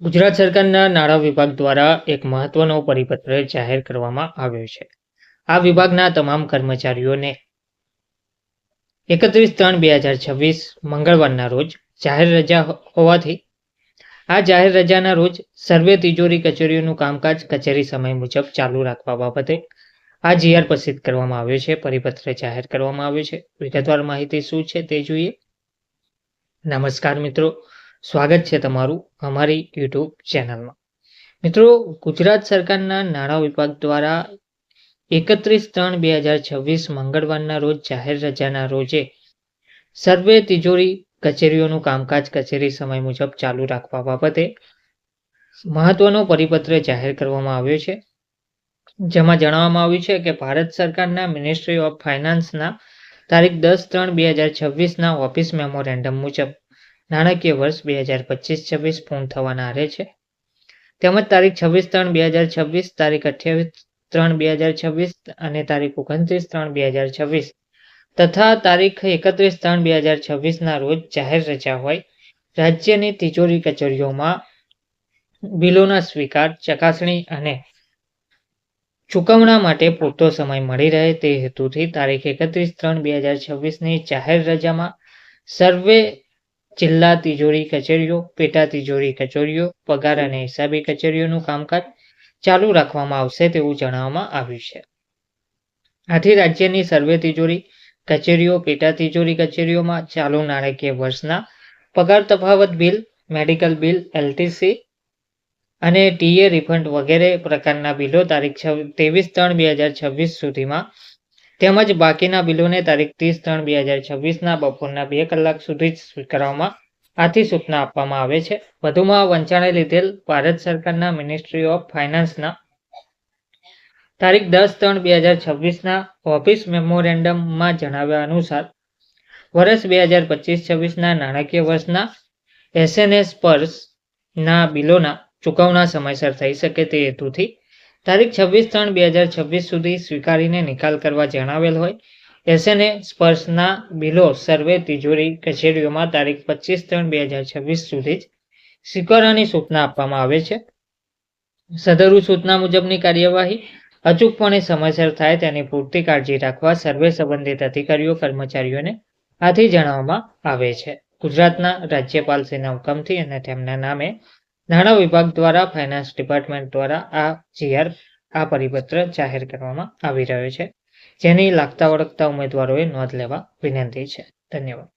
ગુજરાત સરકારના નાણાં વિભાગ દ્વારા એક મહત્વનો પરિપત્ર જાહેર કરવામાં આવ્યો છે. આ વિભાગના તમામ કર્મચારીઓને 31/3/2026 મંગળવારના રોજ જાહેર રજા હોવાથી આ જાહેર રજાના રોજ સર્વે તિજોરી કચેરીઓનું કામકાજ કચેરી સમય મુજબ ચાલુ રાખવા બાબતે આ જીઆર પ્રસિદ્ધ કરવામાં આવ્યો છે. પરિપત્ર જાહેર કરવામાં આવ્યો છે. વિગતવાર માહિતી શું છે તે જોઈએ. નમસ્કાર મિત્રો, સ્વાગત છે તમારું અમારી યુટ્યુબ ચેનલમાં. મિત્રો, ગુજરાત સરકારના નાણાં વિભાગ દ્વારા 31/3/2026 મંગળવારના રોજ જાહેર રજાના રોજે સર્વે તિજોરી કચેરીઓનું કામકાજ કચેરી સમય મુજબ ચાલુ રાખવા બાબતે મહત્વનો પરિપત્ર જાહેર કરવામાં આવ્યો છે. જેમાં જણાવવામાં આવ્યું છે કે ભારત સરકારના મિનિસ્ટ્રી ઓફ ફાઇનાન્સના તારીખ 10/3/2026ના ઓફિસ મેમોરેન્ડમ મુજબ નાણાકીય વર્ષ 2025-26 પૂર્ણ થવાના આરે છે. તેમજ તારીખ 26/3/2026, તારીખ 28/3/2026 અને તારીખ 29/3/2026 તથા તારીખ 31/3/2026ના રોજ જાહેર રજા હોય રાજ્યની તિજોરી કચેરીઓમાં બિલોના સ્વીકાર, ચકાસણી અને ચૂકવણા માટે પૂરતો સમય મળી રહે તે હેતુથી તારીખ 31/3/2026ની જાહેર રજામાં સર્વે જિલ્લા તિજોરી કચેરીઓ, પેટા તિજોરી કચેરીઓ, પગાર અને હિસાબી કચેરીઓનું કામકાજ ચાલુ રાખવામાં આવશે તેવું જણાવવામાં આવ્યું છે. આથી રાજ્યની સર્વે તિજોરી કચેરીઓ, પેટા તિજોરી કચેરીઓમાં ચાલુ નાણાકીય વર્ષના પગાર તફાવત બિલ, મેડિકલ બિલ, એલટીસી અને ટીએ રિફંડ વગેરે પ્રકારના બિલો તારીખ 23/3/2026 સુધીમાં તેમજ બાકીના બિલોને તારીખ 30/3/2026ના બપોરના 2 કલાક સુધી જ સ્વીકારવામાં આથી સૂચના આપવામાં આવે છે. વધુમાં વંચાણે લીધેલ ભારત સરકારના મિનિસ્ટ્રી ઓફ ફાઇનાન્સના તારીખ 10/3/2026ના ઓફિસ મેમોરેન્ડમમાં જણાવ્યા અનુસાર વર્ષ 2025-26ના નાણાકીય વર્ષના એસએનએસ પર્સના બિલોના ચૂકવણા સમયસર થઈ શકે તે હેતુથી તારીખ 26/3/2026 સુધી સ્વીકારીને નિકાલ કરવા જણાવેલ હોય એસએનએસ પર્સના બિલો સર્વે તિજોરી કચેરીઓમાં તારીખ 25/3/2026 સુધી જ સ્વીકારવાની સૂચના આપવામાં આવે છે. સદરુ સૂચના મુજબની કાર્યવાહી અચૂકપણે સમયસર થાય તેની પૂરતી કાળજી રાખવા સર્વે સંબંધિત અધિકારીઓ, કર્મચારીઓને આથી જણાવવામાં આવે છે. ગુજરાતના રાજ્યપાલશ્રીના હુકમથી અને તેમના નામે નાણાં વિભાગ દ્વારા ફાઇનાન્સ ડિપાર્ટમેન્ટ દ્વારા આ પરિપત્ર જાહેર કરવામાં આવી રહ્યો છે, જેની લાગતા વળગતા ઉમેદવારોએ નોંધ લેવા વિનંતી છે. ધન્યવાદ.